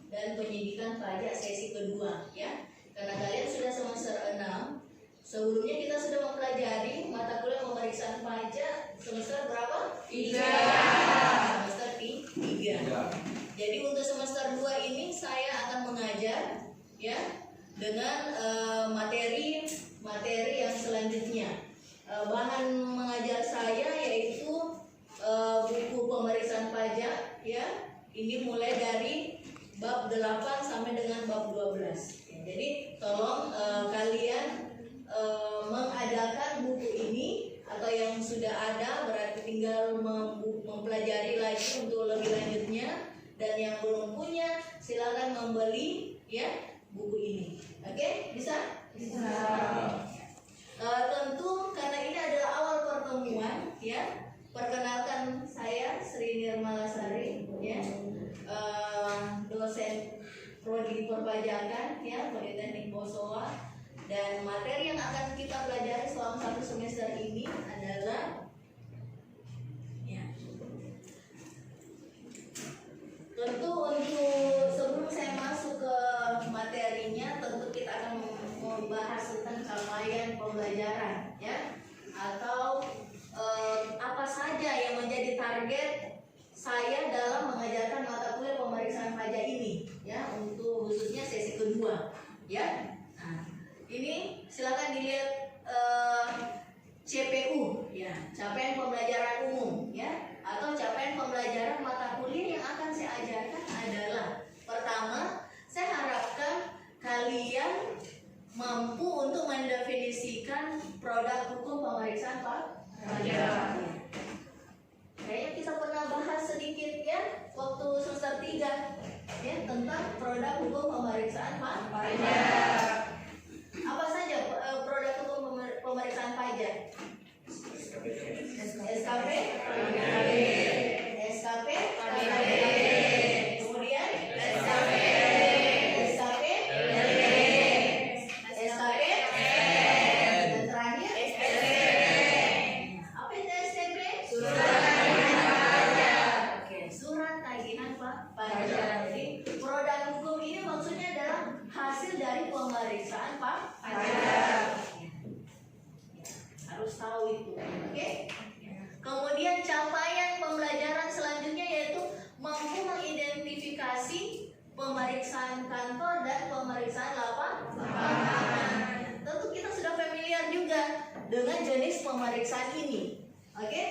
dan penyidikan pajak sesi kedua ya. Karena kalian sudah semester 6, sebelumnya kita sudah mempelajari mata kuliah pemeriksaan pajak semester berapa? 3. Semester 3. Jadi untuk semester 2 ini saya akan mengajar ya dengan materi yang selanjutnya. Bahan mengajar saya yaitu buku pemeriksaan pajak ya. Ini mulai dari bab 8 sampai dengan bab 12. Ya, jadi tolong kalian mengadakan buku ini atau yang sudah ada, berarti tinggal mempelajari lagi untuk lebih lanjutnya. Dan yang belum punya silakan membeli ya buku ini. Oke, bisa? Bisa. Tentu karena ini adalah awal pertemuan ya. Perkenalkan saya Sri Nirmalasari ya, dosen prodi perpajakan ya Politeknik Posowa. Dan materi yang akan kita pelajari selama 1 semester ini adalah ya, tentu untuk sebelum saya masuk ke materinya, tentu kita akan membahas tentang capaian pembelajaran ya, atau apa saja yang menjadi target saya dalam mengajarkan mata kuliah pemeriksaan pajak ini ya, untuk khususnya sesi kedua ya. Nah, ini silakan dilihat CPU ya, capaian pembelajaran umum ya, atau capaian pembelajaran mata kuliah yang akan saya ajarkan adalah: pertama, saya harapkan kalian mampu untuk mendefinisikan produk hukum pemeriksaan pajak. Kayaknya kita pernah bahas sedikit ya waktu semester 3 ya tentang produk hukum pemeriksaan pajak. Apa saja produk hukum pemeriksaan pajak? SKP, SKP, kemudian SKP, dan terakhir apa itu STP? Surat tagihan pajak. Jadi produk hukum ini maksudnya adalah hasil dari pemeriksaan pajak. Harus tahu itu, oke? Kemudian capaian pembelajaran selanjutnya yaitu mampu mengidentifikasi pemeriksaan kantor dan pemeriksaan lapangan. Tentu kita sudah familiar juga dengan jenis pemeriksaan ini, oke?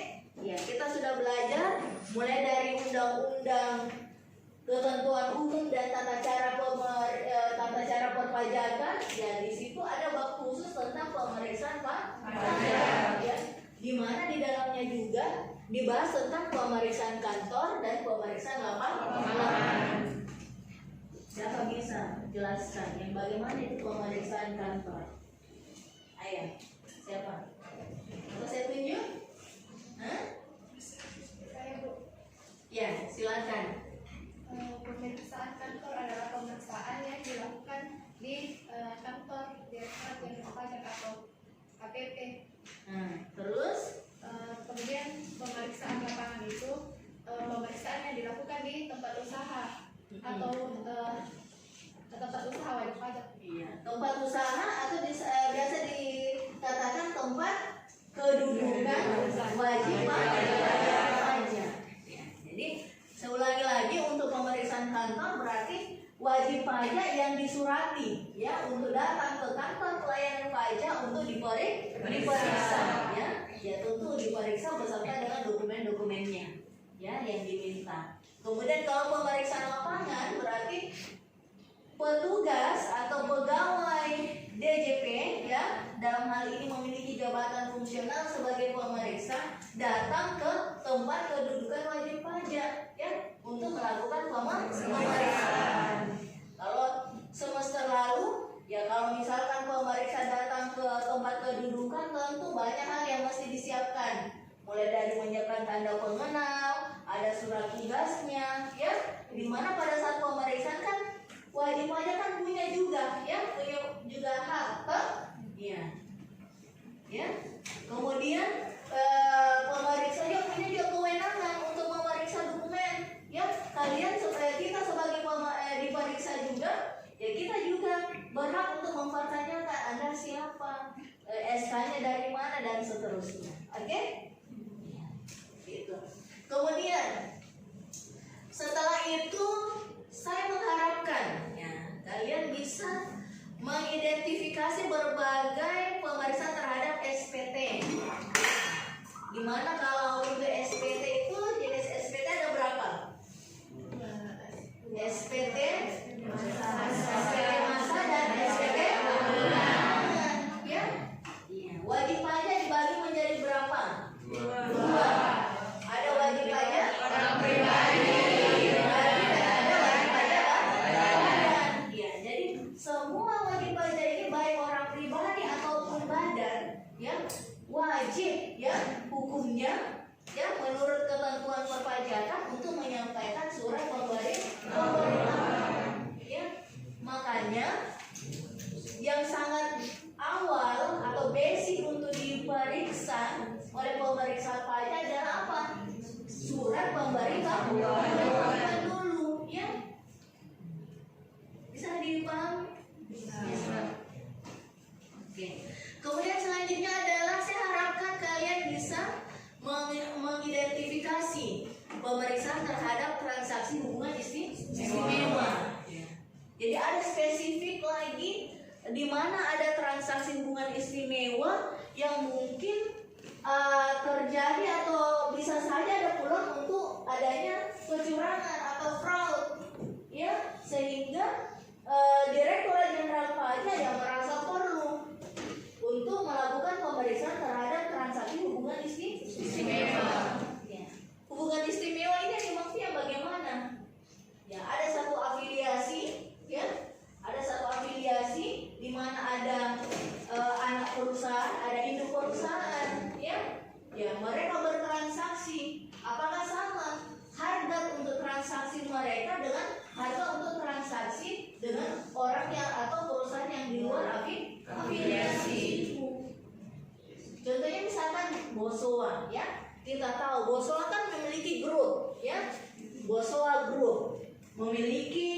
Ya, kita sudah belajar mulai dari undang-undang, ketentuan umum dan tata cara perpajakan. Ya, di situ ada bab khusus tentang pemeriksaan pajak ya, di mana di dalamnya juga dibahas tentang pemeriksaan kantor dan pemeriksaan lapangan. Siapa bisa jelaskan yang bagaimana itu pemeriksaan kantor? Ayo, siapa? Atau saya tunjuk? Hah? Saya, Bu. Ya, silakan. Pemeriksaan kantor adalah pemeriksaan yang dilakukan di kantor Direktorat Jenderal Pajak atau KPP. Terus Kemudian pemeriksaan lapangan itu pemeriksaan yang dilakukan di tempat usaha atau tempat usaha wajib pajak. iya, tempat usaha atau biasa dikatakan tempat kedudukan wajib pajak. Ya, jadi saya ulangi lagi, untuk pemeriksaan kantor berarti wajib pajak yang disurati ya untuk datang ke kantor pelayanan pajak untuk diperiksa ya. Ya, tentu diperiksa beserta dengan dokumen-dokumennya ya yang diminta. Kemudian kalau pemeriksaan lapangan berarti petugas atau pegawai DJP ya, dalam hal ini memiliki jabatan fungsional sebagai pemeriksa, datang ke tempat kedudukan wajib pajak ya untuk melakukan pemeriksaan. Kalau semester lalu ya, kalau misalkan pemeriksa datang ke tempat kedudukan, tentu banyak hal yang mesti disiapkan, mulai dari menyiapkan tanda pengenal, ada surat tugasnya ya, dimana pada saat pemeriksaan kan wajib pajak kan punya juga ya, punya juga hak ya. Kemudian pemeriksa juga punya juga kewenangan untuk memeriksa dokumen ya. Kalian supaya kita sebagai diperiksa seterusnya. Oke? Gitu. Kemudian setelah itu saya mengharapkan ya, kalian bisa mengidentifikasi berbagai pemeriksaan terhadap SPT. Dimana kalau untuk SPT itu jenis SPT ada berapa? SPT massa dan SPT tahunan, ya. Wajib pajak dibagi menjadi berapa? Dua. Ada wajib pajak orang pribadi dan ada wajib pajak badan. Ya, jadi semua wajib pajak ini baik orang pribadi ataupun badan, ya, wajib ya hukumnya ya menurut ketentuan perpajakan untuk menyampaikan surat pemberitahuan. Ya, makanya yang sangat awal atau basic untuk diperiksa oleh pemeriksa pajak adalah apa? Surat pemberitahuan dulu, ya. Bisa dipahami? Bisa. Oke. Kemudian selanjutnya adalah saya harapkan kalian bisa mengidentifikasi pemeriksaan terhadap transaksi hubungan istimewa. Jadi ada spesifik lagi di mana ada transaksi hubungan istimewa yang mungkin terjadi atau bisa saja ada peluang untuk adanya kecurangan atau fraud, ya, sehingga Direktorat Jenderal Pajak yang merasa perlu untuk melakukan pemeriksaan terhadap transaksi hubungan istimewa. Ya. Hubungan istimewa ini dimaksudnya bagaimana? Ya, ada satu afiliasi, ya, ada satu afiliasi di mana ada anak perusahaan, ada induk perusahaan, ya, ya, mereka bertransaksi. Apakah sama harga untuk transaksi mereka dengan harga untuk transaksi dengan orang yang atau perusahaan yang di luar afiliasi? Contohnya misalkan Bosowa, ya, kita tahu Bosowa kan memiliki grup, ya, Bosowa Group memiliki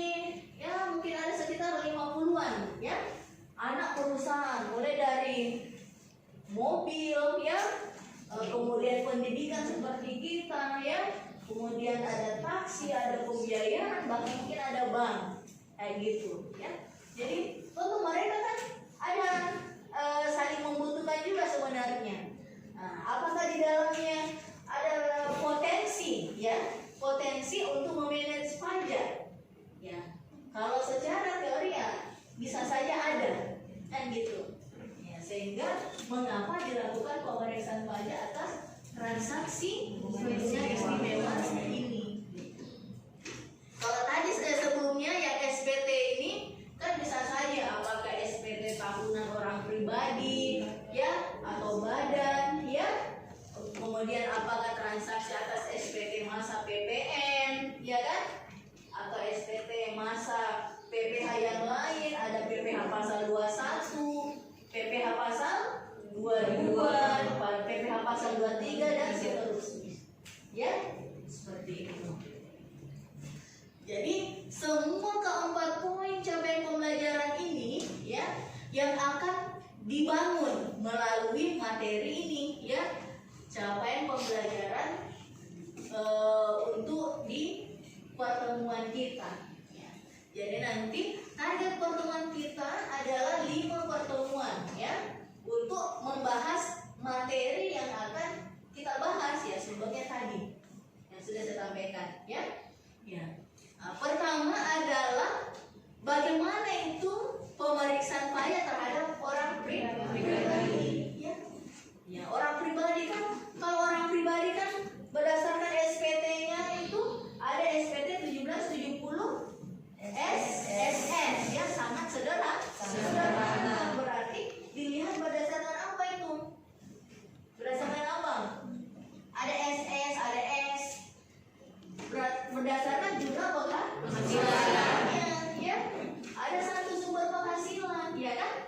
ya mungkin ada sekitar 50-an ya anak perusahaan, mulai dari mobil, ya, kemudian pendidikan seperti kita, ya, kemudian ada taksi, ada pembiayaan, bahkan mungkin ada bank, kayak gitu, ya. Jadi untuk mereka kan ada saling membutuhkan juga sebenarnya. Nah, apakah di dalamnya ada potensi, ya, potensi untuk memanage pajak, ya? Kalau secara teori ya bisa saja ada, kan gitu. Ya, sehingga mengapa dilakukan pemeriksaan pajak atas transaksi hubungan istimewa ini? Kalau tadi sebelumnya yang SPT ini kan bisa saja apakah SPT tahunan orang pribadi, ya, atau badan, ya. Kemudian apakah transaksi atas SPT massa PPN, ya kan? Atau SPT massa PPh yang lain, ada PPh pasal 21, PPh pasal 22, PPh pasal 23 dan seterusnya. Ya, seperti itu. Jadi semua keempat poin capaian pembelajaran ini, ya, yang akan dibangun melalui materi ini, ya, capaian pembelajaran untuk di pertemuan kita. Ya. Jadi nanti target pertemuan kita adalah 5 pertemuan, ya, untuk membahas materi yang akan kita bahas, ya, sebelumnya tadi yang sudah saya sampaikan, ya. Ya. Nah, pertama adalah bagaimana itu pemeriksaan pajak terhadap orang pribadi, ya. Ya, orang pribadi kan, kalau orang pribadi kan berdasarkan SPT-nya itu ada SPT 1770 SSS, ya, sangat sederhana. Berarti dilihat berdasarkan apa itu? Berdasarkan apa? Ada SS, ada S. Berdasarkan jumlah penghasilan, ya. Ada satu sumber penghasilan, ya kan?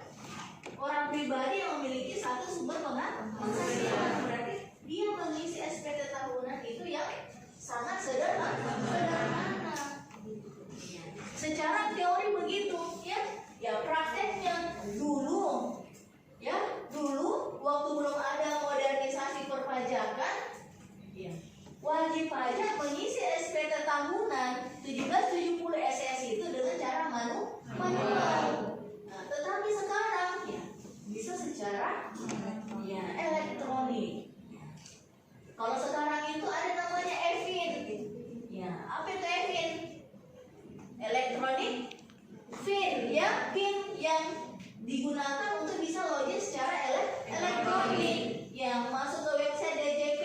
ya PIN yang digunakan untuk bisa login secara elektronik. Ya, masuk ke website DJP,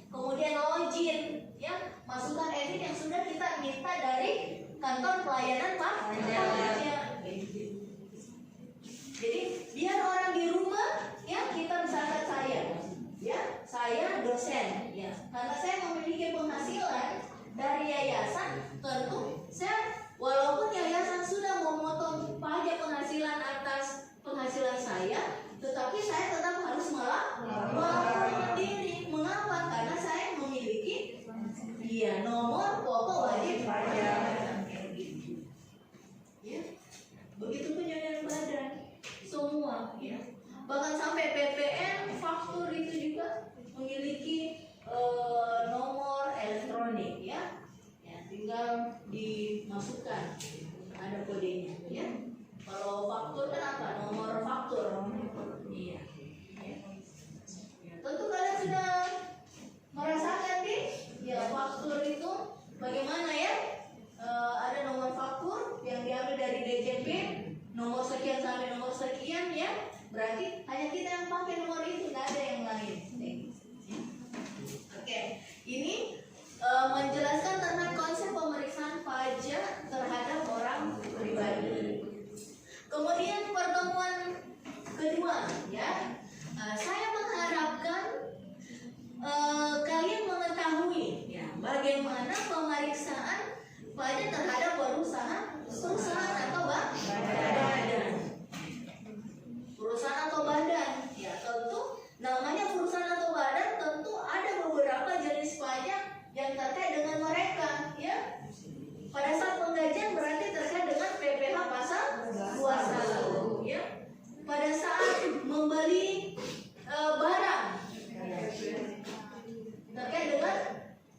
kemudian login, ya, masukkan EVIN yang sudah kita minta dari kantor pelayanan pajak. Jadi biar orang di rumah, ya, kita misalkan saya dosen, ya, karena saya memiliki penghasilan dari yayasan, tentu saya walaupun yayasan sudah memotong pajak penghasilan atas penghasilan saya, tetapi saya tetap harus melaporkan diri. Mengapa? Karena saya memiliki nomor pokok wajib pajak. Ya, begitu penyediaan badan semua, ya. Bahkan sampai PPN, faktur itu juga memiliki nomor elektronik, ya. Ya, tinggal dimasukkan, ada kodenya, ya. Kalau faktur kan apa? Nomor faktur. Iya. Ya. Tentu kalian sudah merasakan ya faktur itu bagaimana, ya? Ada nomor faktur yang diambil dari DJP, nomor sekian sampai nomor sekian, ya. Berarti hanya kita yang pakai nomor itu, tidak ada yang lain. Oke, ini menjelaskan tentang konsep pemeriksaan pajak terhadap orang pribadi. Kemudian pertemuan kedua, ya, saya mengharapkan kalian mengetahui, ya, bagaimana pemeriksaan pajak terhadap perusahaan atau badan. Perusahaan atau badan, ya, tentu namanya perusahaan atau badan, tentu ada beberapa jenis pajak yang terkait dengan mereka, ya. Pada saat penggajian berarti terkait dengan PPh pasal 21, ya. Pada saat membeli barang, terkait dengan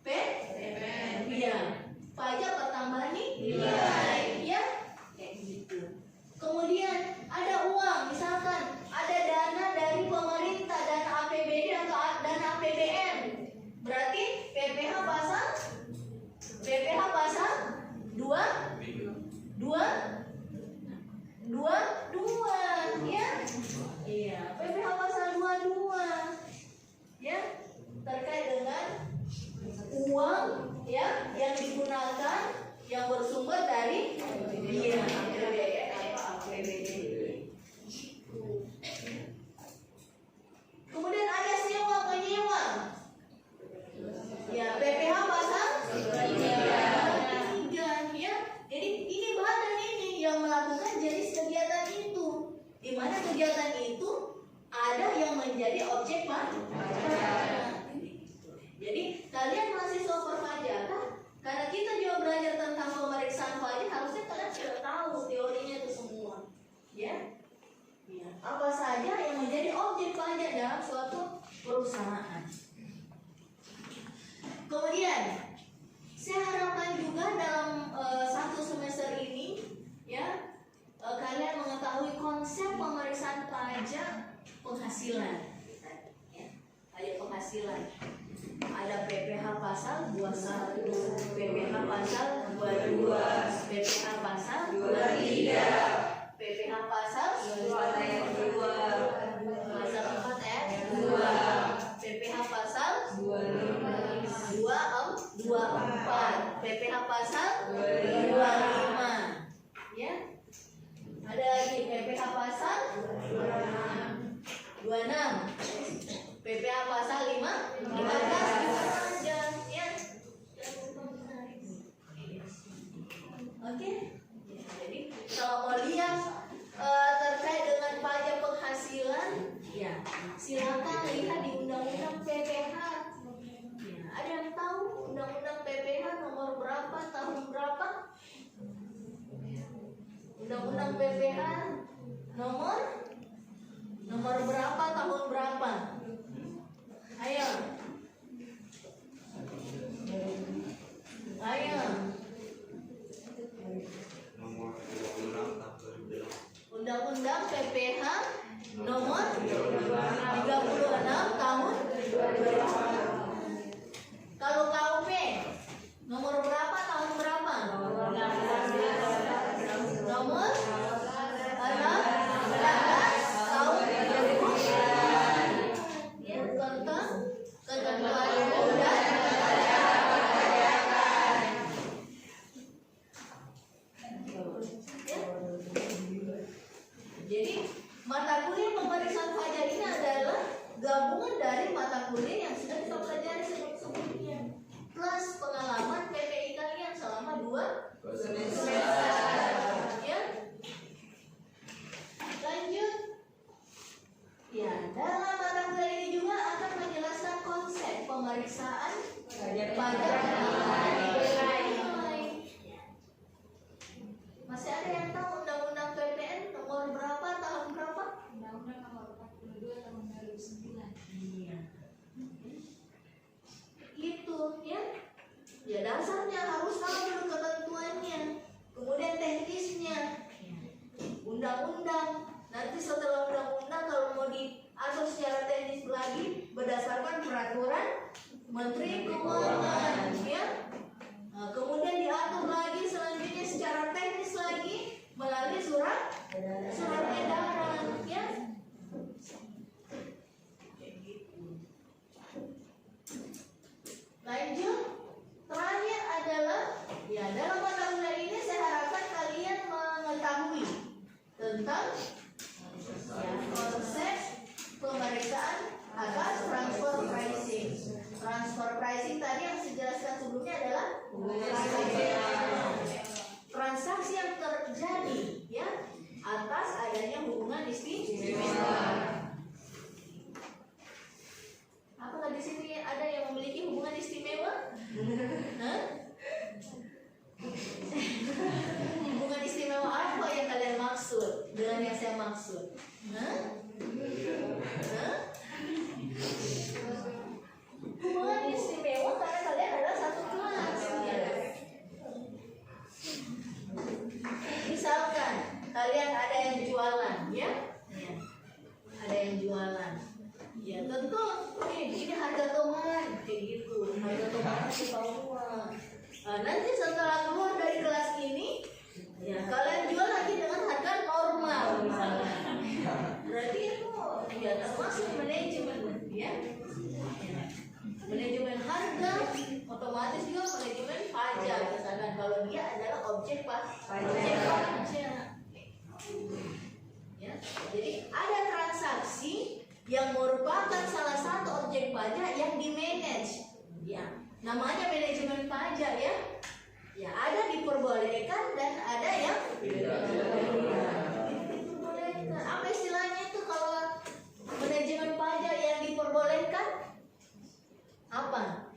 PPN, ya, pajak pertambahan nilai, ya, kayak gitu. Kemudian ada uang, misalkan ada dana dari pemerintah, dana APBD atau dana APBN, berarti PPh pasal 22, ya. Iya, PPh pasal 22, ya, terkait dengan uang, ya, yang digunakan yang bersumber dari APBD. Kemudian ada sewa menyewa, ya, PPh pasal 3, ya. Jadi ini badan ini yang melakukan jenis kegiatan itu, di mana kegiatan itu ada yang menjadi objek pajak. Jadi kalian mahasiswa perpajakan, karena kita juga belajar tentang pemeriksaan pajak, harusnya kalian sudah tahu teorinya itu semua, ya. Ya, apa saja yang menjadi objek pajak dalam suatu perusahaan. Kemudian saya harapkan juga dalam satu semester ini, ya, kalian mengetahui konsep pemeriksaan pajak penghasilan, ya, pajak penghasilan. Ada PPh pasal 21, PPh pasal 22, PPh pasal 23, PPh pasal 4 ayat 2, pasal 4 ayat 2, PPh pasal 24, PPh pasal 25, ya. Ada lagi PPh pasal 26, PPh pasal 15 aja, ya. Oke. Jadi kalau mau lihat terkait dengan pajak penghasilan, ya, silakan lihat di Undang-Undang PPh. Ya, ada yang tahu Undang-Undang PPh nomor berapa, tahun berapa? Undang-Undang PPh nomor berapa, tahun berapa? Ayo. Undang-Undang PPh nomor 36 tahun 2000. Kalau KUP nomor berapa, tahun berapa? Nomor dari mata kuliah yang sudah kita pelajari sebelumnya, plus pengalaman PPI kalian selama 2 semester. Ya, lanjut. Ya, dalam mata kuliah ini juga akan menjelaskan konsep pemeriksaan pajak nilai. Masih ada yang tahu undang-undang PPN nomor berapa, tahun berapa? Undang-Undang Nomor 42 Tahun 2009. Iya. Itu ya. Ya dasarnya harus tahu dulu ketentuannya. Kemudian teknisnya. Undang-undang. Nanti setelah undang-undang kalau mau diatur secara teknis lagi berdasarkan peraturan Menteri Keuangan, ya. Nah, kemudian diatur lagi selanjutnya secara teknis lagi melalui surat edaran, ya. Lanjut, terakhir adalah ya dalam mata kuliah ini saya harapkan kalian mengetahui tentang ya, konsep pemeriksaan atas transfer pricing. Transfer pricing tadi yang saya jelaskan sebelumnya adalah transaksi yang terjadi ya atas adanya hubungan istimewa. Apakah di sini ada yang memiliki hubungan istimewa? Hah? Hubungan istimewa apa yang kalian maksud dengan yang saya maksud? Hah? Hah? Hubungan istimewa karena kalian adalah satu kelas. Ya. Misalkan kalian ada yang jualan, ya? Ya. Ada yang jualan. Ya tentu ini harga tomat kayak gitu, harga tomat di bawah. Nah, nanti setelah keluar dari kelas ini, ya kalian jual lagi dengan harga normal misalnya. Berarti itu ya termasuk manajemen, ya. Manajemen harga, otomatis juga manajemen pajak. Misalkan kalau dia adalah objek pajak. Ya, jadi ada transaksi yang merupakan salah satu objek pajak yang di-manage. Ya, namanya manajemen pajak ya. Ya, ada diperbolehkan dan ada yang tidak diperbolehkan. Apa istilahnya itu kalau manajemen pajak yang diperbolehkan? Apa?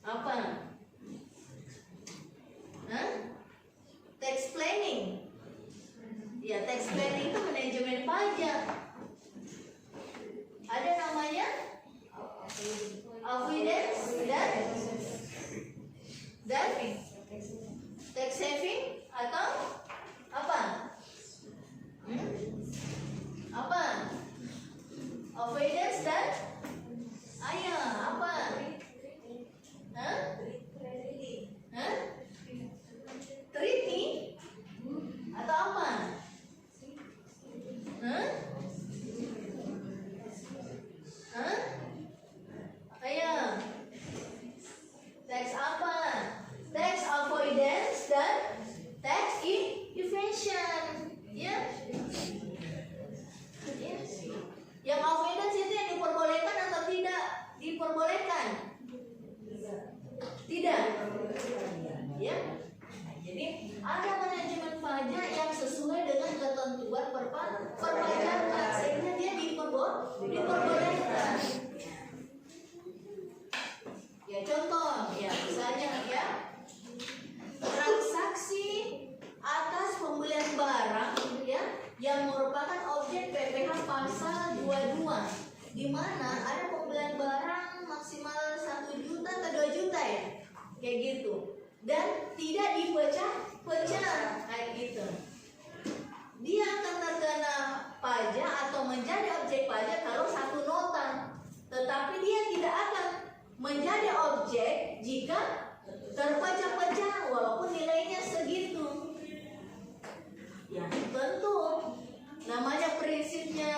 Apa? Hah? Tax planning. Ya, tax planning itu manajemen pajak. Ada namanya avoidance dan tax saving atau apa? Apa? Avoidance dan apa? Hah? Hah? Treaty atau apa? Hah? Hah? Ayo. Tax apa? Tax avoidance dan tax evasion. Ya. Ya. Yang avoidance itu yang diperbolehkan atau tidak diperbolehkan? Tidak. Ya. Jadi ada manajemen pajak yang sesuai dengan ketentuan perpajakan sehingga dia diperbolehkan. Ya contoh, ya misalnya ya transaksi atas pembelian barang ya yang merupakan objek PPh pasal 22, di mana ada pembelian barang maksimal 1 juta atau 2 juta ya, kayak gitu, dan tidak dipecah-pecah kayak gitu. Dia akan terkena pajak atau menjadi objek pajak kalau satu nota, tetapi dia tidak akan menjadi objek jika terpecah-pecah walaupun nilainya segitu. Ya tentu namanya prinsipnya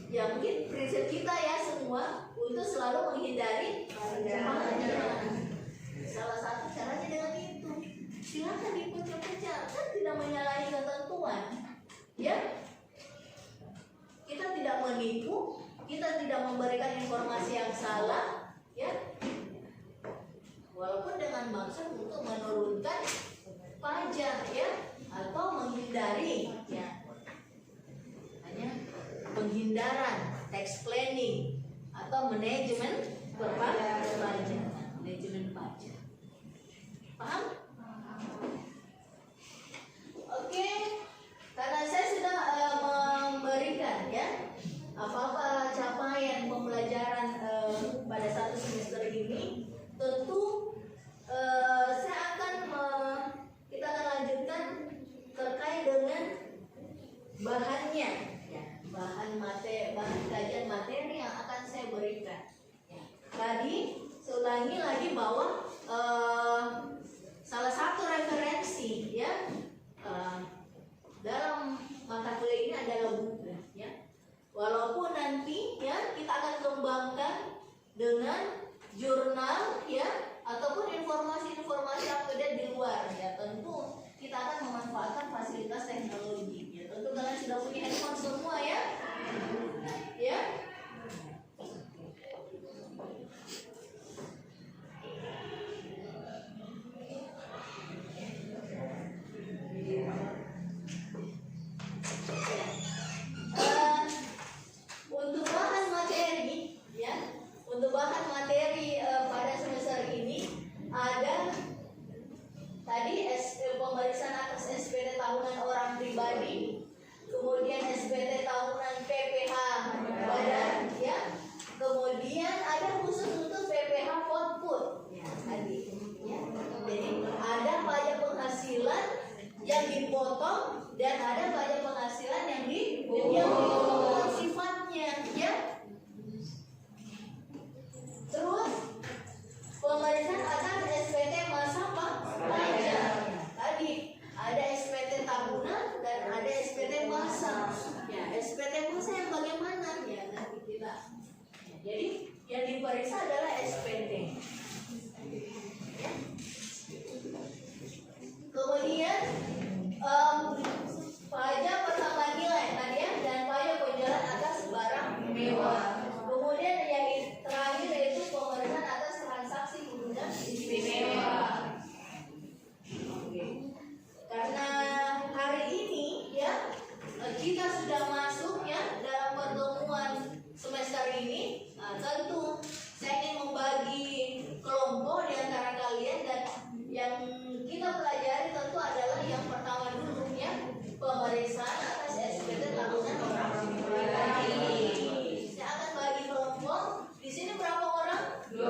ya mungkin prinsip kita ya semua untuk selalu menghindari pajak. Salah satu caranya dengan itu. Silakan dipecah-pecah, kan tidak menyalahi ketentuan. Ya. Kita tidak menipu, kita tidak memberikan informasi yang salah, ya, walaupun dengan maksud untuk menurunkan pajak, ya, atau menghindari, ya, hanya penghindaran, tax planning atau manajemen perpajakan, manajemen pajak. Paham? Oke, karena saya sudah memberikan, ya, apa-apa capaian pembelajaran pada satu semester ini, tentu saya akan kita akan lanjutkan terkait dengan bahannya, ya, bahan kajian materi yang akan saya berikan. Ya. Tadi saya ulangi lagi bahwa salah satu referensi, ya, dalam mata kuliah ini adalah buku, ya. Walaupun nanti, ya, kita akan kembangkan dengan jurnal, ya, ataupun informasi-informasi yang ada di luar, ya. Tentu kita akan memanfaatkan fasilitas teknologi, ya. Tentu kalian sudah punya handphone semua, ya, ya. Untuk bahan materi, ya, untuk bahan materi pada semester ini ada tadi pemeriksaan atas SPT tahunan orang pribadi, kemudian SPT tahunan PPH badan, ya, kemudian ada khusus untuk PPH food, ya, tadi, ya. Jadi ada pajak penghasilan yang dipotong dan ada pajak penghasilan yang dipotong sifatnya, ya. Terus pemeriksaan atas SPT masa pajak. Tadi ada SPT tahunan dan ada SPT masa. Ya, SPT masa yang bagaimana, ya, nanti kita. Ya, jadi yang diperiksa adalah SPT. Ya. Kemudian pajak pertambahan nilai tadi, ya, dan pajak penjualan atas barang mewah. Kemudian yang terakhir yaitu pemeriksaan atas transaksi kegunaan istimewa. Oke. Karena hari ini, ya, kita sudah masuk, ya, dalam pertemuan semester ini, tentu saya ingin membagi kelompok di antara kalian, dan yang kita pelajari tentu adalah yang pertama dulu, ya, pemeriksaan atas SPT tahunan orang pribadi. Saya akan bagi kelompok. Di sini berapa orang? 25.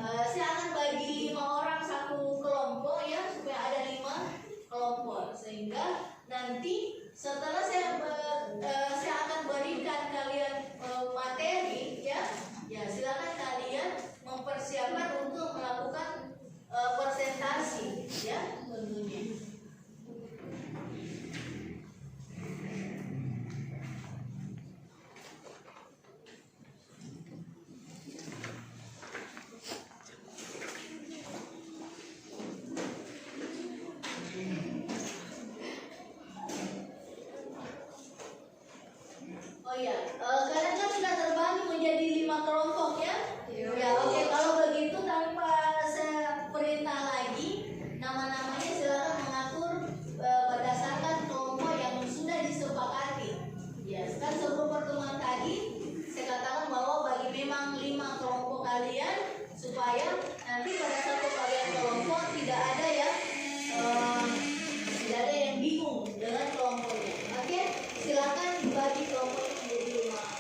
Saya akan bagi 5 orang satu kelompok, ya, supaya ada 5 kelompok, sehingga nanti setelah saya akan berikan kalian materi, ya, ya, silakan kalian mempersiapkan untuk melakukan presentasi, ya, tentunya. Oh ya, kalian kan sudah terbagi menjadi 5 kelompok, ya? Ya, oke. Kalau begitu tanpa saya perintah lagi, nama-namanya silakan mengatur berdasarkan kelompok yang sudah disepakati. Ya, kan sebelum pertemuan tadi saya katakan bahwa bagi memang 5 kelompok kalian, supaya nanti pada satu kalian kelompok tidak ada yang bingung dengan kelompoknya. Oke, silakan dibagi kelompok menjadi 5.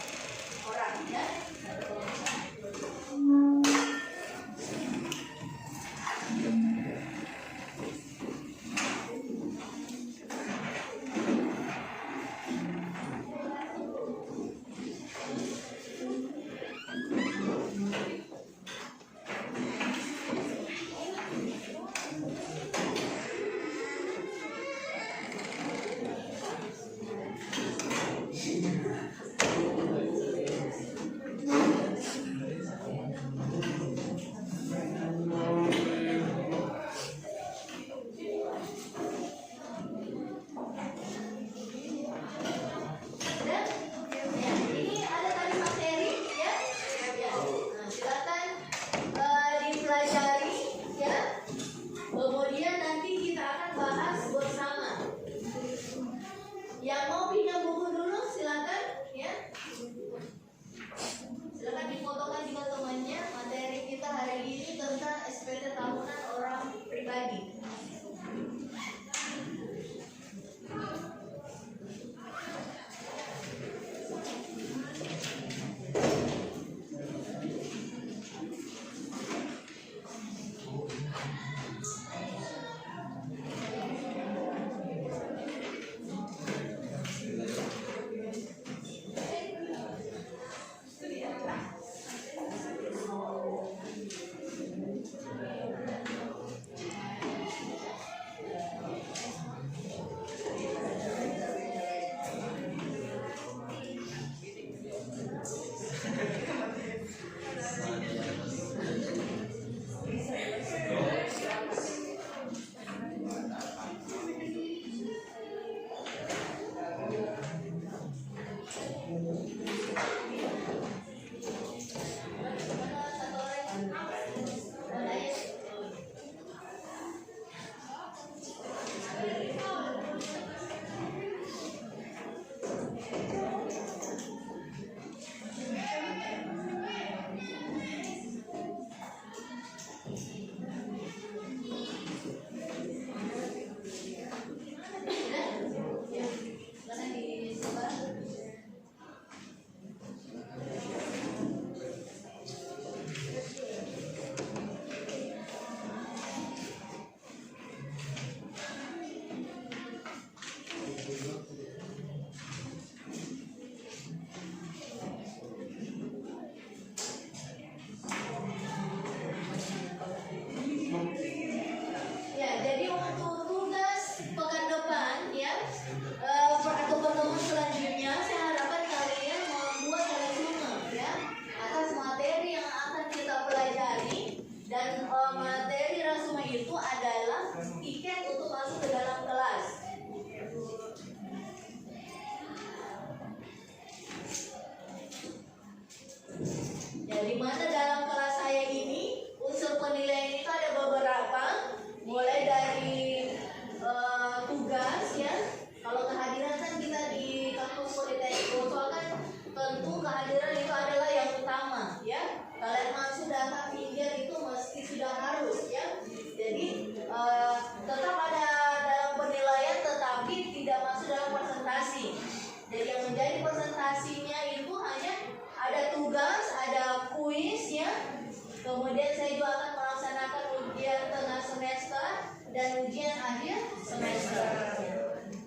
Kemudian saya juga akan melaksanakan ujian tengah semester dan ujian akhir semester.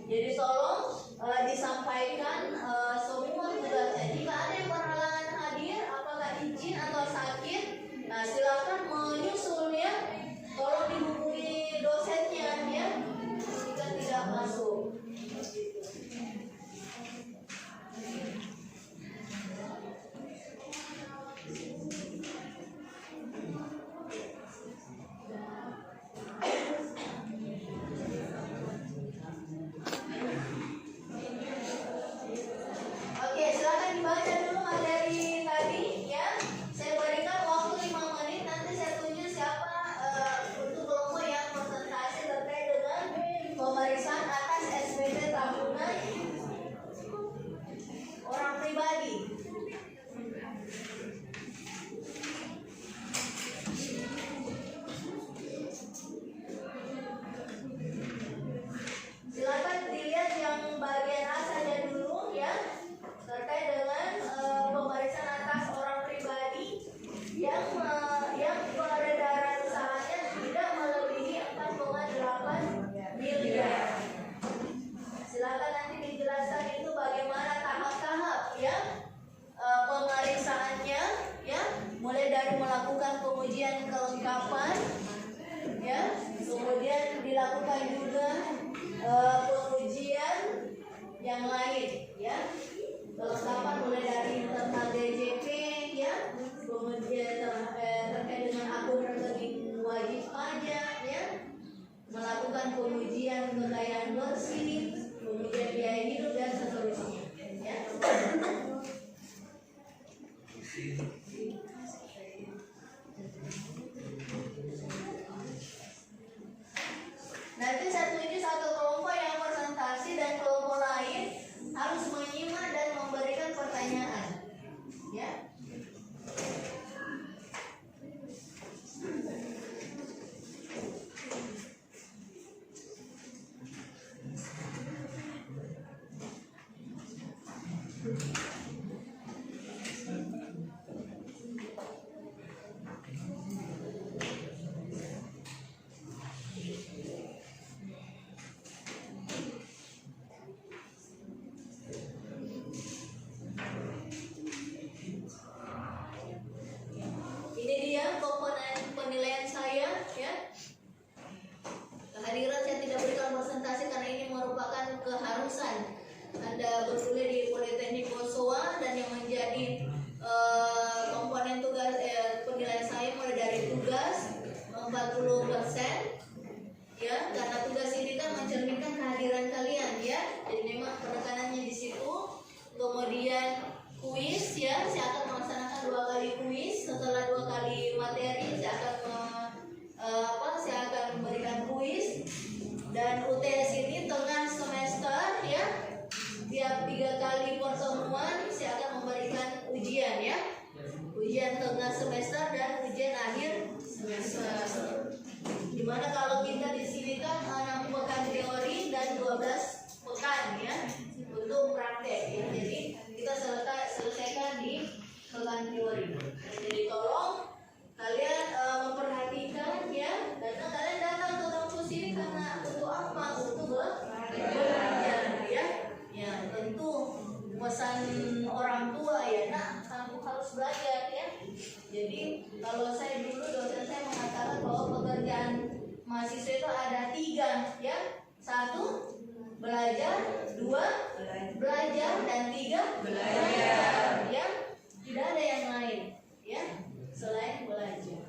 Jadi tolong disampaikan semua tugasnya. Jika ada yang berhalangan hadir, apakah izin atau sakit, nah silakan menyusul ya. Tolong dihubungi dosennya ya. Jika tidak masuk. Oke, silakan dibaca dulu materi tadi ya. Saya berikan waktu 5 menit. Nanti saya tunjuk siapa untuk kelompok yang presentasi terkait dengan pemeriksaan atas SPT tahunan orang pribadi. Silakan dilihat yang bagian A saja dulu ya, terkait dengan pemeriksaan atas orang pribadi yang peredaran usahanya tidak melebihi 4,8 miliar. Silakan nanti dijelaskan itu bagaimana tahap-tahap ya pemeriksaannya ya, mulai dari melakukan pengujian kelengkapan ya, kemudian dilakukan juga pengujian yang lain ya, kelengkapan mulai dari tentang DJP ya, kemudian terkait dengan akun rekening wajib pajak ya, melakukan pengujian kekayaan bersih, pengujian biaya hidup dan seterusnya ya. Nanti saya tunjuk satu kelompok yang presentasi dan kelompok lain harus menyimak dan memberikan pertanyaan ya. Ini dia komponen penilaian saya ya. Kehadiran saya tidak berikan presentasi karena ini merupakan keharusan Anda berkuliah di Politeknik Posoa, dan yang menjadi komponen tugas penilaian saya mulai dari tugas 40% ya, karena tugas ini kan mencerminkan kehadiran kalian ya. Jadi memang penekanannya di situ. Kemudian kuis ya, saya akan melaksanakan 2 kali kuis. Setelah 2 kali materi saya akan memberikan kuis. Dan UTS ini tengah semester ya, tiap 3 kali pertemuan saya akan memberikan ujian ya, ujian tengah semester dan ujian akhir semester. Dimana kalau kita di sini kan 6 pekan teori dan 12 pekan ya untuk praktek ya. Jadi kita selesaikan di pekan teori. Jadi tolong kalian memperhatikan ya, karena kalian datang ke kampus ini karena untuk apa? Untuk belajar ya. Ya tentu pesan orang tua ya, nak kamu harus belajar ya. Jadi kalau saya dulu dosen saya mengatakan bahwa pekerjaan mahasiswa itu ada 3 ya. 1 belajar, 2 belajar, dan 3 belajar ya. Tidak ada yang lain ya selain belajar.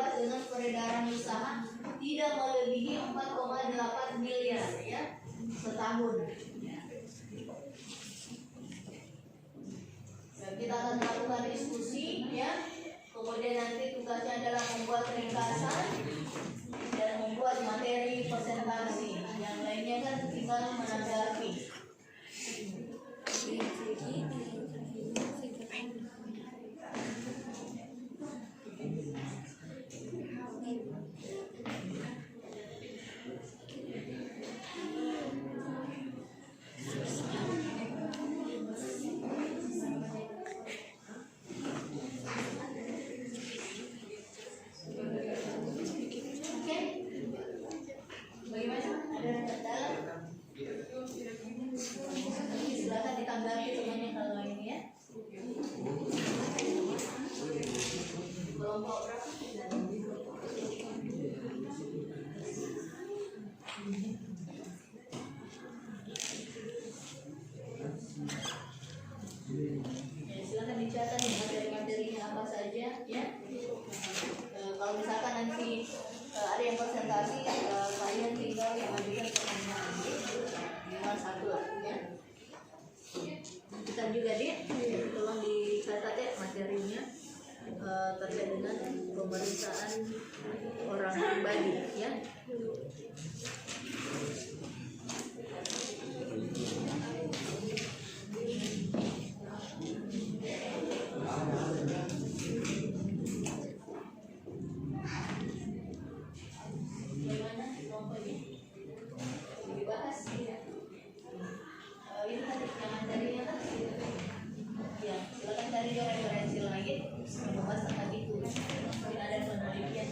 terlibat dengan peredaran usaha tidak melebihi 4,8 miliar ya setahun. Ya, kita akan lakukan diskusi ya. Kemudian nanti tugasnya adalah membuat ringkasan dan membuat materi presentasi. Yang lainnya kan tinggal menanggapi. Silakan ditanggapi temannya kalau ini ya. Kelompok berapa? Ya, silakan dicatat nih materi-materinya apa saja ya. Kalau misalkan nanti ada yang presentasi, kalian tinggal mengajukan pertanyaan minimal satu lah ya. Kita juga tolong dicatat ya materinya terkait dengan pemeriksaan orang pribadi ya. Bagaimana kelompoknya dibahas ya. Ini tadi yang materinya tadi ya, silakan cari referensi lagi membahas tentang itu. Mungkin ada penelitian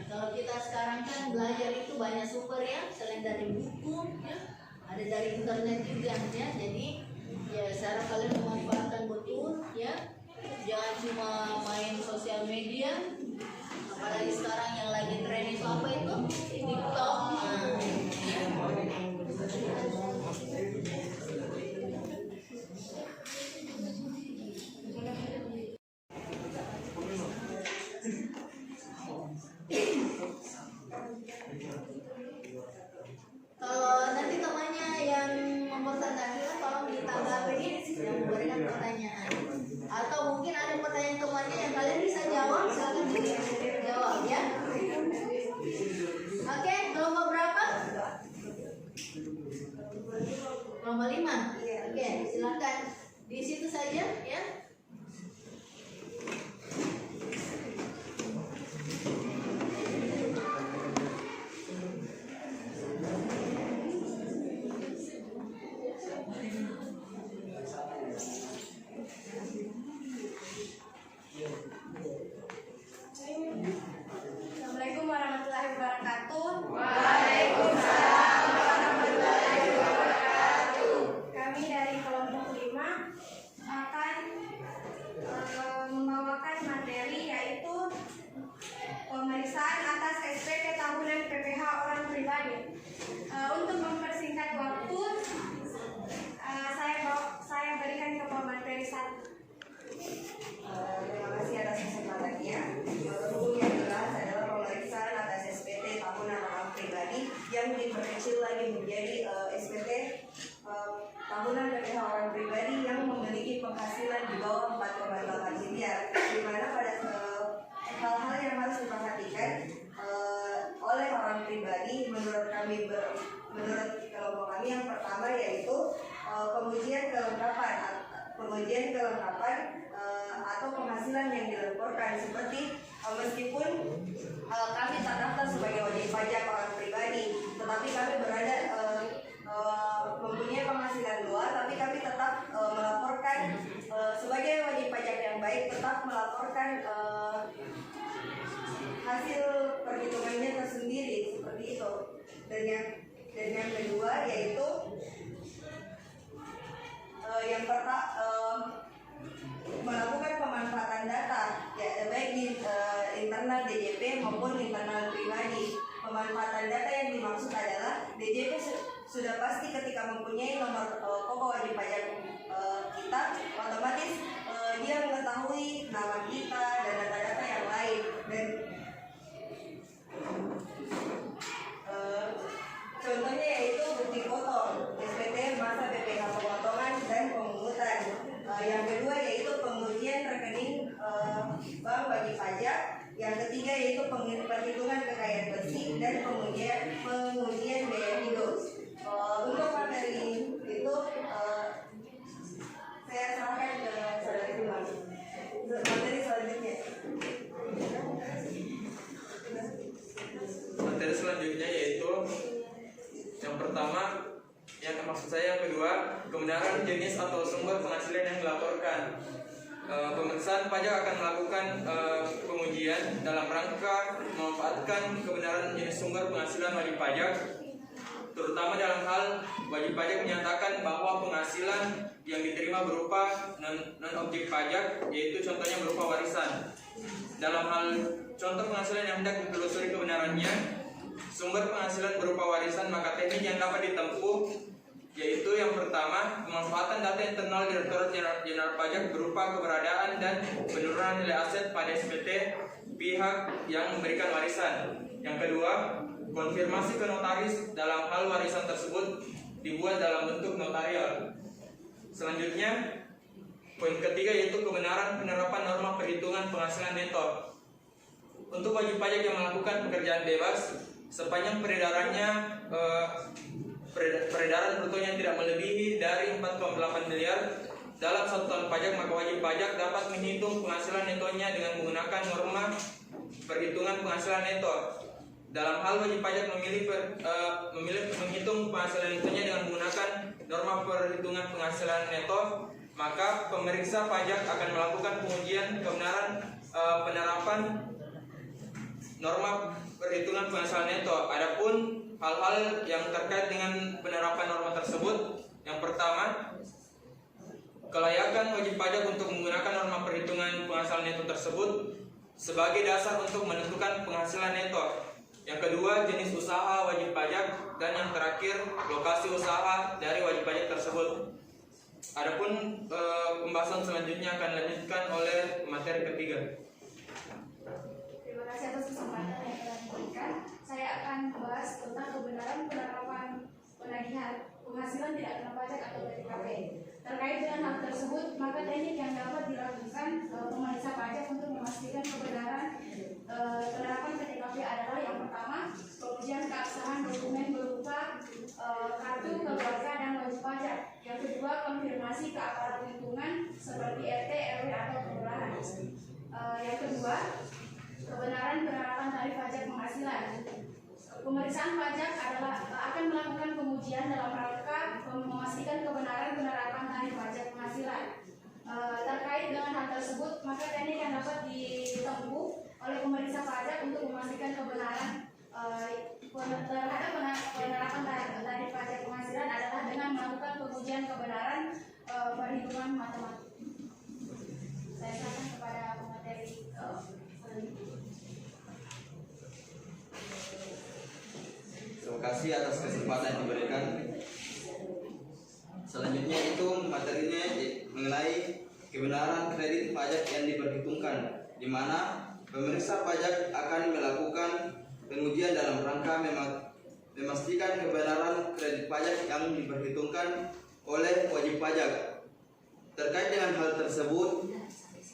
kalau kita sekarang kan belajar itu banyak sumber ya, selain dari buku ya, ada dari internet juga ya. Jadi ya cara kalian memanfaatkan betul ya, jangan cuma main sosial media, apalagi sekarang yang lagi tren itu apa itu TikTok. Kalau nanti temannya yang mempresentasikan tolong ditanggapi yang memberikan pertanyaan, atau mungkin ada pertanyaan temannya yang kalian bisa jawab, silakan dijawab ya. Oke, kelompok berapa? Kelompok 5. Oke, silakan di situ saja ya. Assalamualaikum warahmatullahi wabarakatuh. Waalaikumsalam warahmatullahi wabarakatuh. Kami dari kelompok 5 akan membawakan materi yaitu pemeriksaan atas SPT tahunan PPH orang pribadi. Untuk mempersingkat waktu, saya berikan ke pemateri 1. Terima kasih atas kesempatannya. Hukum yang jelas adalah pemeriksaan atas SPT tahunan orang pribadi yang diperkecil lagi menjadi SPT tahunan PPH orang pribadi yang memiliki penghasilan di bawah 4,8 miliar. Di mana pada hal-hal yang harus diperhatikan oleh orang pribadi menurut kelompok kami yang pertama yaitu pengujian kelengkapan atau penghasilan yang dilaporkan, seperti meskipun kami tak daftar sebagai wajib pajak orang pribadi, tetapi kami berada mempunyai penghasilan luar, tapi kami tetap melaporkan sebagai wajib pajak yang baik, tetap melaporkan hasil perhitungannya itu. Dan yang kedua yaitu melakukan pemanfaatan data ya, baik di internal DJP maupun internal pribadi. Pemanfaatan data yang dimaksud adalah DJP sudah pasti ketika mempunyai nomor pokok wajib pajak kita, otomatis dia mengetahui nama kita dan data-data yang lain. Dan contohnya yaitu bukti foto, SPT, masa BPH pemotongan dan pemungutan. Yang kedua yaitu pengujian rekening bank wajib pajak. Yang ketiga yaitu perhitungan kekayaan bersih dan pengujian biaya hidup. Untuk materi itu saya serahkan ke saudara Imam. Materi selanjutnya. Materi selanjutnya yaitu yang pertama, maksud saya yang kedua, kebenaran jenis atau sumber penghasilan yang dilaporkan. Pemeriksaan pajak akan melakukan pengujian dalam rangka memanfaatkan kebenaran jenis sumber penghasilan wajib pajak, terutama dalam hal wajib pajak menyatakan bahwa penghasilan yang diterima berupa non-objek pajak, yaitu contohnya berupa warisan. Dalam hal contoh penghasilan yang hendak ditelusuri kebenarannya, sumber penghasilan berupa warisan, maka teknik yang dapat ditempuh yaitu yang pertama, pemanfaatan data internal Direktorat Jenderal Pajak berupa keberadaan dan penurunan nilai aset pada SPT pihak yang memberikan warisan. Yang kedua, konfirmasi ke notaris dalam hal warisan tersebut dibuat dalam bentuk notarial. Selanjutnya, poin ketiga yaitu kebenaran penerapan norma perhitungan penghasilan neto. Untuk wajib pajak yang melakukan pekerjaan bebas, sepanjang peredaran brutonya tidak melebihi dari 4,8 miliar dalam 1 tahun pajak, maka wajib pajak dapat menghitung penghasilan netonya dengan menggunakan norma perhitungan penghasilan neto. Dalam hal wajib pajak memilih menghitung penghasilan netonya dengan menggunakan norma perhitungan penghasilan neto, maka pemeriksa pajak akan melakukan pengujian kebenaran penerapan norma perhitungan penghasilan neto. Adapun hal-hal yang terkait dengan penerapan norma tersebut, yang pertama, kelayakan wajib pajak untuk menggunakan norma perhitungan penghasilan neto tersebut sebagai dasar untuk menentukan penghasilan neto. Yang kedua, jenis usaha wajib pajak, dan yang terakhir, lokasi usaha dari wajib pajak tersebut. Adapun pembahasan selanjutnya akan dilanjutkan oleh materi ketiga. Terima kasih atas kesempatan yang telah diberikan. Saya akan membahas tentang kebenaran penerapan penagihan penghasilan tidak kena pajak atau PTKP. Terkait dengan hal tersebut, maka teknik yang dapat dilakukan pemeriksa pajak untuk memastikan kebenaran penerapan PTKP adalah yang pertama, pengujian keabsahan dokumen berupa kartu keluarga dan wajib pajak. Yang kedua, konfirmasi ke aparat lingkungan seperti RT, RW atau kelurahan. Yang kedua, kebenaran penerapan tarif pajak penghasilan. Pemeriksaan pajak akan melakukan pengujian dalam rangka memastikan kebenaran penerapan tarif pajak penghasilan. Terkait dengan hal tersebut, maka teknik yang dapat ditempuh oleh pemeriksa pajak untuk memastikan kebenaran terhadap penerapan tarif pajak penghasilan adalah dengan melakukan pengujian kebenaran perhitungan matematik. Saya serahkan kepada pemateri selanjutnya. Terima kasih atas kesempatan yang diberikan. Selanjutnya itu materinya mengenai kebenaran kredit pajak yang diperhitungkan, di mana pemeriksa pajak akan melakukan pengujian dalam rangka memastikan kebenaran kredit pajak yang diperhitungkan oleh wajib pajak. Terkait dengan hal tersebut,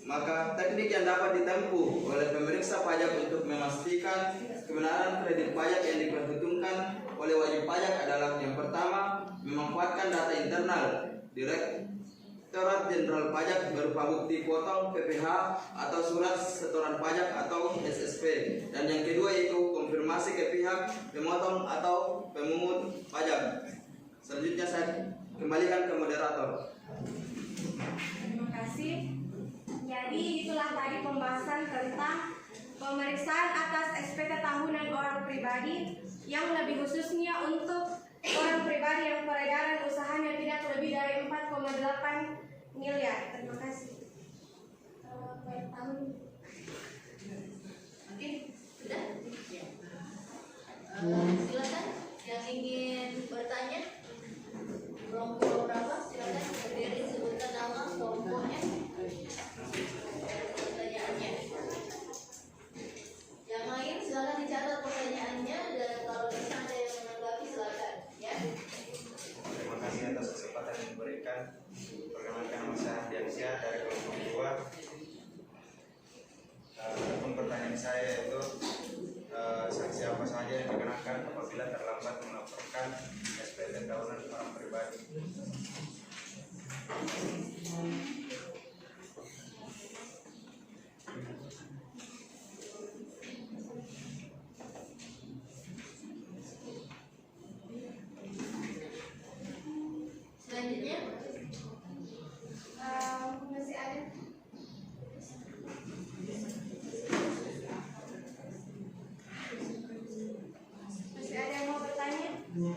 maka teknik yang dapat ditempuh oleh pemeriksa pajak untuk memastikan kebenaran kredit pajak yang diperhitungkan oleh wajib pajak adalah yang pertama, memanfaatkan data internal Direktorat Jenderal Pajak berupa bukti potong PPH atau surat setoran pajak atau SSP, dan yang kedua yaitu konfirmasi ke pihak pemotong atau pemungut pajak. Selanjutnya saya kembalikan ke moderator. Terima kasih. Jadi itulah tadi pembahasan tentang pemeriksaan atas SPT tahunan orang pribadi yang lebih khususnya untuk orang pribadi yang peredaran usahanya tidak lebih dari 4,8 miliar. Terima kasih. Per tahun. Oke, sudah? Ya. Silakan yang ingin bertanya. Kelompok berapa? Silakan berdiri, sebutkan nama kelompoknya. Pertanyaannya. Yang lain silakan dicatat pertanyaannya dan kalau bisa ada yang menanggapi silakan, ya. Terima kasih atas kesempatan yang diberikan. Perkenalkan nama saya Diansyah dari kelompok 2. Adapun pertanyaan saya itu sanksi apa saja yang dikenakan apabila terlambat melaporkan SPT tahunan orang pribadi. Selanjutnya, Masih ada? Masih ada yang mau bertanya? ya.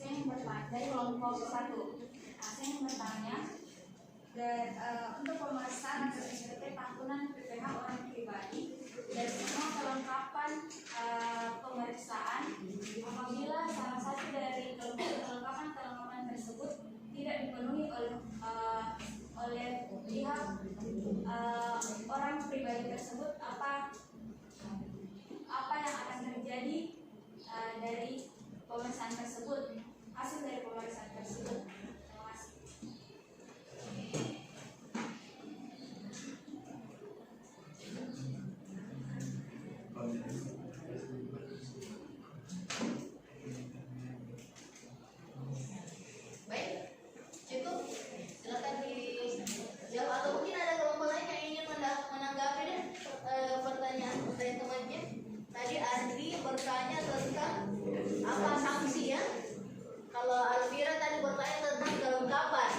Saya ingin bertanya dari kelompok 1. Saya ingin bertanya untuk pemeriksaan atau SPT tahunan PPH orang pribadi dan semua kelengkapan pemeriksaan apabila salah satu dari kelengkapan tersebut tidak dipenuhi oleh pihak orang pribadi tersebut, apa yang akan terjadi dari pemeriksaan tersebut, hasil dari pemeriksaan tersebut. Terima kasih. Baik, cukup. Silakan dijawab atau mungkin ada kelompok lain yang ingin menanggapi deh pertanyaan dari temannya. Tadi Andri bertanya tentang apa sanksi, ya. Kalau Alvira tadi bertanya tentang kelengkapan.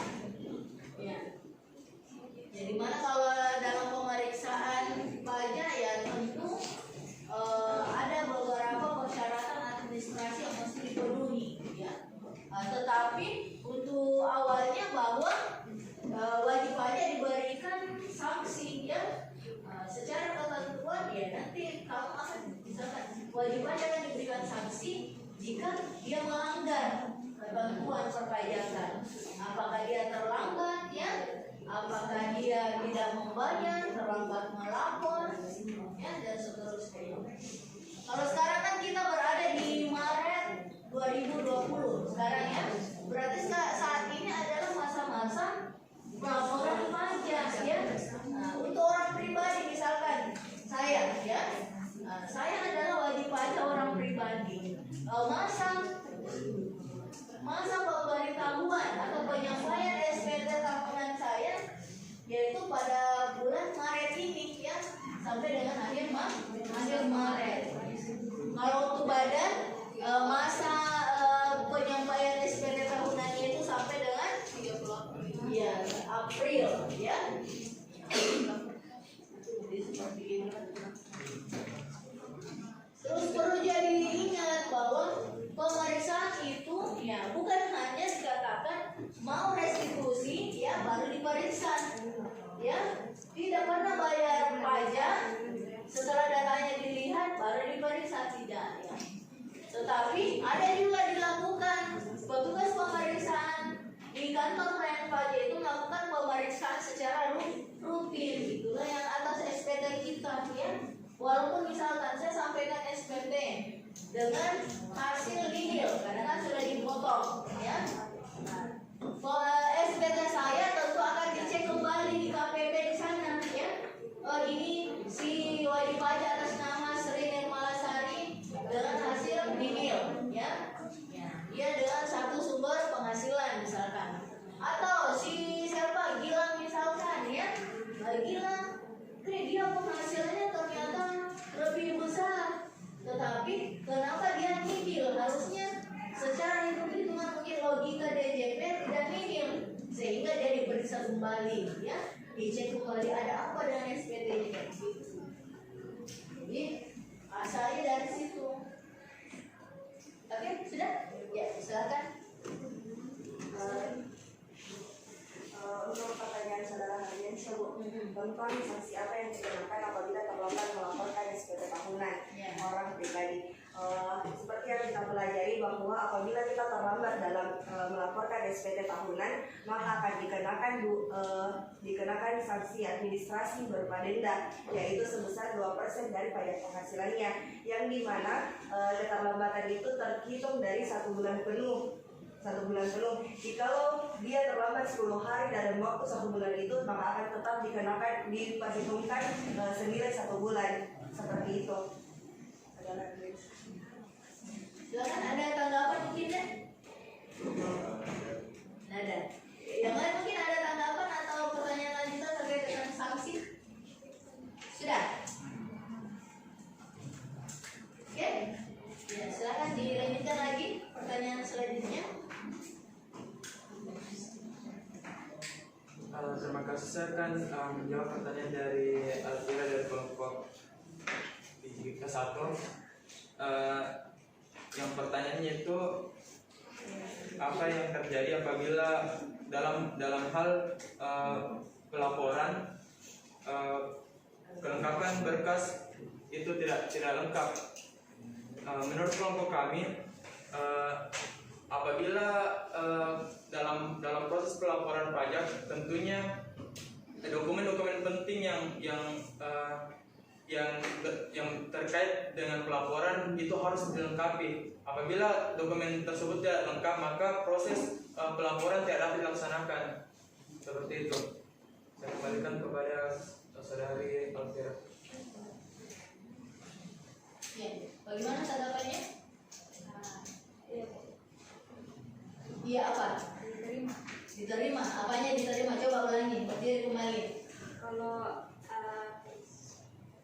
Ya. Jadi mana kalau dalam pemeriksaan pajak ya tentu ada beberapa persyaratan administrasi yang mesti dipenuhi, ya. Tetapi untuk awalnya bahwa wajib pajak diberikan sanksi, ya. Secara ketentuan ya nanti kamu akan misalkan wajib pajak akan diberikan sanksi jika dia melanggar ketentuan perpajakan. Apakah dia terlambat, ya? Apakah dia tidak membayar, terlambat melapor, ya, dan seterusnya. Kalau sekarang kan kita berada di Maret 2020 sekarang, ya. Berarti saat ini adalah masa-masa laporan pajak, ya. Untuk orang pribadi misalkan saya, ya. Saya adalah wajib pajak orang pribadi. Masa pemberitahuan atau penyampaian SPT tahunan saya yaitu pada bulan Maret ini, ya, sampai dengan akhir Maret. Kalau untuk badan masa penyampaian SPT tahunannya itu sampai dengan 30 April, ya. Terus perlu jadi ingat bahwa pemeriksaan itu ya bukan hanya dikatakan mau restitusi ya baru diperiksa, ya. Tidak pernah bayar pajak setelah datanya dilihat baru diperiksa, tidak, ya. Tetapi ada juga dilakukan petugas pemeriksaan di kantor pelayanan pajak itu melakukan pemeriksaan secara rutin. Itulah yang atas SPT kita, ya. Walaupun misalkan saya sampaikan SPT dengan hasil nihil karena kan sudah dipotong, ya. SPT saya tentu akan dicek kembali di KPP di sana, ya. Ini si wajib pajak atas nama Sri Nirmalasari dengan hasil nihil, ya. Dia dengan satu sumber penghasilan misalkan. Atau si siapa Gilang misalkan, ya. Gilang dia penghasilannya ternyata lebih besar, tetapi Tapi kenapa dia nihil? Harusnya secara hitung-hitungan mungkin logika DJP tidak nihil, sehingga dia diperiksa kembali, ya, dicek kembali ada apa dengan SPT-nya gitu. Jadi asalnya dari situ. Oke, sudah? Ya, silakan. Untuk pertanyaan saudara Hadian Syabuk, tentang sanksi apa yang dikenakan apabila terlambat melaporkan SPT tahunan orang pribadi. Seperti yang kita pelajari bahwa apabila kita terlambat dalam melaporkan SPT tahunan, maka akan dikenakan sanksi administrasi berupa denda, yaitu sebesar 2% dari pajak penghasilannya, yang dimana keterlambatan itu terhitung dari 1 bulan penuh. 1 bulan penuh. Jikalau dia terlambat 10 hari dalam waktu 1 bulan itu, maka akan tetap diperhitungkan senilai 1 bulan. Seperti itu. Silakan, ada tanggapan mungkin deh? Ada. Yang lain mungkin ada tanggapan atau pertanyaan lanjutan terkait dengan sanksi? Sudah? Oke? Ya, silakan dilanjutkan lagi pertanyaan selanjutnya. Terima kasih. Saya akan menjawab pertanyaan dari Alvira dari kelompok ke-1. Yang pertanyaannya itu apa yang terjadi apabila dalam hal pelaporan kelengkapan berkas itu tidak lengkap. Menurut kelompok kami, apabila dalam proses pelaporan pajak tentunya dokumen-dokumen penting yang terkait dengan pelaporan itu harus dilengkapi. Apabila dokumen tersebut tidak lengkap, maka proses pelaporan tidak dapat dilaksanakan. Seperti itu. Saya kembalikan kepada saudari Alvira. Ya, bagaimana tanggapannya? Iya, apa? Diterima. Apanya diterima? Coba ulangi, berdiri kembali. Kalau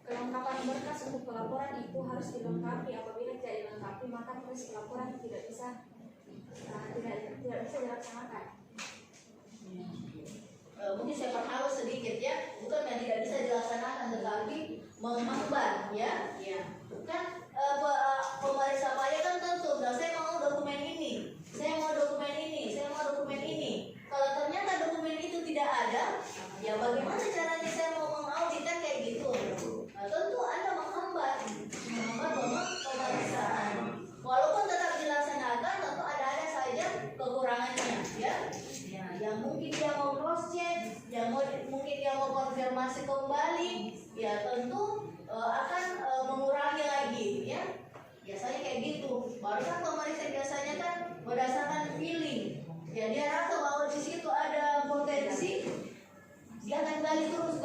kelengkapan berkas untuk pelaporan itu harus dilengkapi. Apabila tidak dilengkapi, maka proses pelaporan tidak bisa dilaksanakan. Mungkin saya perhalus sedikit, ya, bukan yang tidak bisa dilaksanakan, tetapi menghambat, ya. Bukan pemeriksa pajak kan tentu, saya mau dokumen ini, saya mau dokumen ini, saya mau dokumen ini. Kalau ternyata dokumen itu tidak ada, ya bagaimana caranya saya mau mengaudit, kan kayak gitu. Nah, tentu Anda menghambat pemeriksaan. Walaupun tetap dilaksanakan, tentu ada saja kekurangannya, ya. Yang mungkin dia mau cross check, yang mungkin dia mau konfirmasi kembali, ya tentu akan mengurangi lagi, ya. Biasanya kayak gitu. Baru kan pemeriksa biasanya kan berdasarkan feeling. Ya, dia rasa bahwa di situ ada potensi, dia akan gali terus.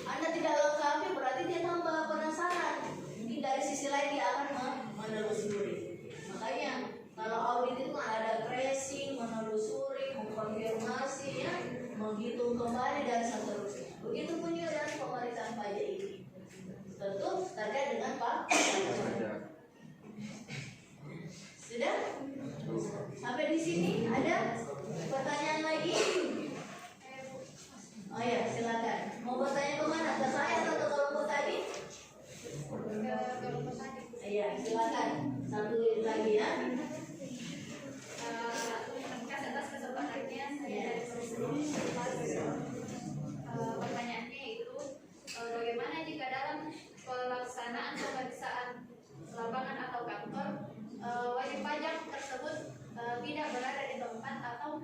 Anda tidak lengkapi, berarti dia tambah penasaran. Mungkin dari sisi lain dia akan menelusuri. Makanya kalau audit itu ada tracing, menelusuri, mengkonfirmasi, ya, menghitung kembali dan seterusnya. Begitu pun juga dengan pemeriksaan pajak ini. Tentu terkait dengan pajak. Sudah? Sampai di sini ada pertanyaan lagi? Oh ya, silakan. Mau bertanya kemana? Ke saya atau ke kelompok tadi? Ke kelompok tadi. Iya, silakan. Satu lagi, ya. Terima kasih atas kesempatannya. Saya dari pertanyaannya itu bagaimana jika dalam pelaksanaan pemeriksaan lapangan atau kantor wajib pajak tersebut tidak berada di tempat atau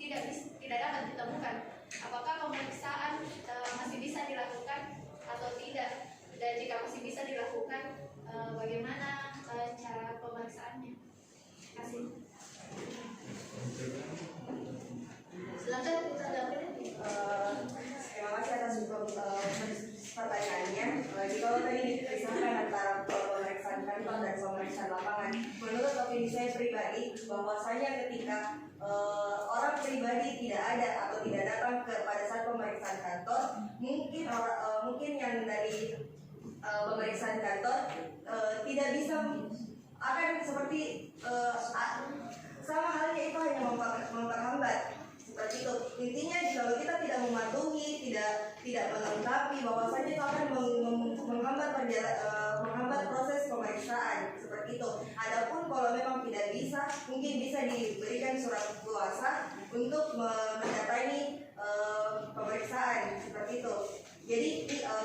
tidak dapat ditemukan, apakah pemeriksaan masih bisa dilakukan atau tidak, dan jika masih bisa dilakukan bagaimana cara pemeriksaannya? Terima kasih. Silakan kita dapat. Terima kasih atas pertanyaannya. Kalau tadi dipisahkan antara pemeriksaan kantor dan pemeriksaan lapangan, menurut opini saya pribadi, bahwasanya ketika orang pribadi tidak ada atau tidak datang pada saat pemeriksaan kantor, mungkin yang dari pemeriksaan kantor tidak bisa akan seperti sama halnya itu hanya memperhambat seperti itu. Intinya kalau kita tidak mematuhi, tidak melengkapi, bahwasanya itu akan menghambat proses pemeriksaan seperti itu. Adapun kalau memang tidak bisa, mungkin bisa diberikan surat kuasa untuk mendatangi pemeriksaan seperti itu. Jadi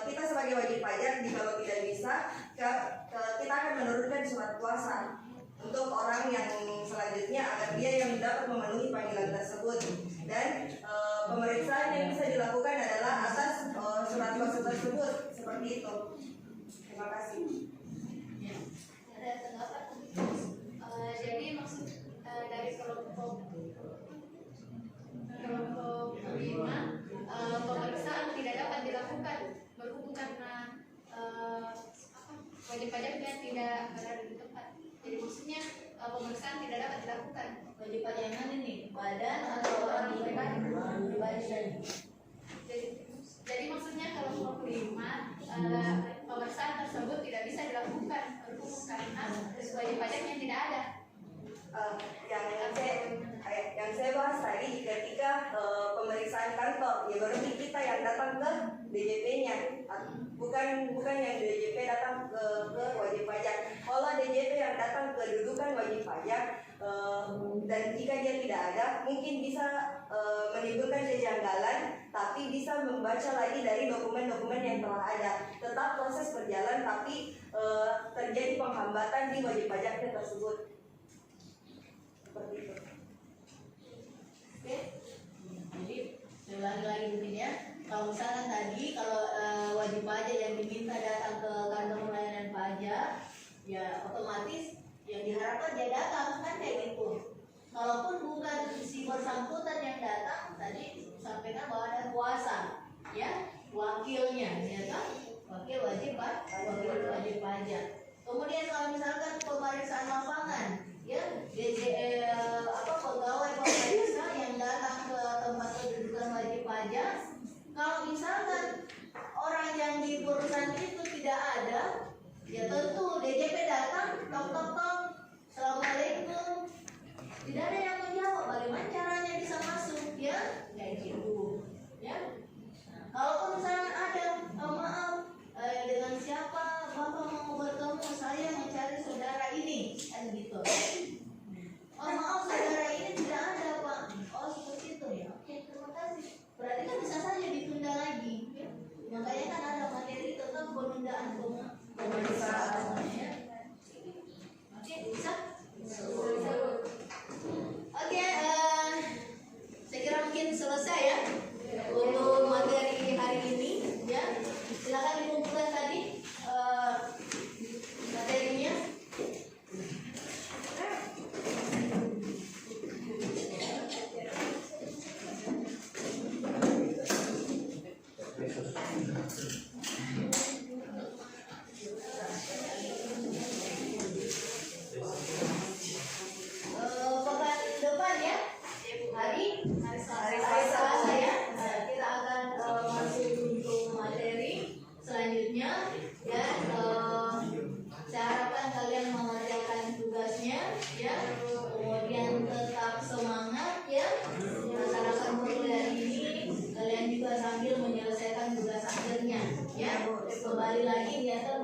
kita sebagai wajib pajak, kalau tidak bisa, kita akan menurunkan surat kuasa untuk orang yang selanjutnya agar dia yang dapat memenuhi panggilan tersebut. Dan pemeriksaan yang bisa dilakukan adalah atas surat kuasa tersebut seperti itu. Terima kasih. Ada tanggapan? Jadi maksud dari kelompok 5, pemeriksaan tidak dapat dilakukan berhubung karena wajib pajaknya tidak berada di tempat. Jadi maksudnya pemeriksaan tidak dapat dilakukan. Wajib pajak yang mana nih? Badan atau orang pribadi? Pribadi. Jadi maksudnya kelompok 5, pemeriksaan tersebut tidak bisa dilakukan berhubung karena wajib pajaknya tidak ada. Yang saya bahas tadi ketika pemeriksaan kantor, ya berarti kita yang datang ke DJP-nya, bukan yang DJP datang ke wajib pajak. Kalau DJP yang datang ke kedudukan wajib pajak, dan jika dia tidak ada, mungkin bisa menimbulkan kejanggalan, tapi bisa membaca lagi dari dokumen-dokumen yang telah ada. Tetap proses berjalan, tapi terjadi penghambatan di wajib pajaknya tersebut. Seperti itu. Oke. Jadi ulangi lagi mungkin ya. Kalau misalkan tadi kalau wajib pajak yang diminta datang ke kantor pelayanan pajak, ya otomatis yang diharapkan dia datang kan kayak gitu. Kalaupun bukan si bersangkutan yang datang, tadi sampaikan bahwa ada kuasa, ya wakilnya, ya kan? Wakil wajib pajak. Kemudian kalau misalkan pemeriksaan lapangan, ya pegawai pemeriksa yang datang ke tempat kedudukan wajib pajak, kalau misalkan orang yang di perusahaan itu tidak ada, ya tentu DJP datang, tok, assalamualaikum, tidak ada yang menjawab, bagaimana caranya bisa masuk, ya kayak gitu, ya. Nah, kalaupun misalkan ada, maaf, dengan siapa bapak mau bertemu, saya mencari saudara ini, kan gitu. Oh maaf, saudara ini tidak ada pak. Oh seperti itu ya. Oke, terima kasih. Berarti kan bisa saja ditunda lagi, ya. Makanya kan ada materi tentang penundaan pemeriksaan, ya. Oke, bisa? Oke, saya kira mungkin selesai ya untuk materi hari ini, ya. Silakan dikumpulkan tadi materinya. Pekan depan ya, hari Selasa ya, kita akan masuk untuk materi selanjutnya, dan saya harapkan kalian mengerjakan tugasnya, ya. Kemudian tetap semangat, ya. Melaksanakan materi ini, kalian juga sambil menyelesaikan tugas akhirnya, ya. Kembali lagi niatkan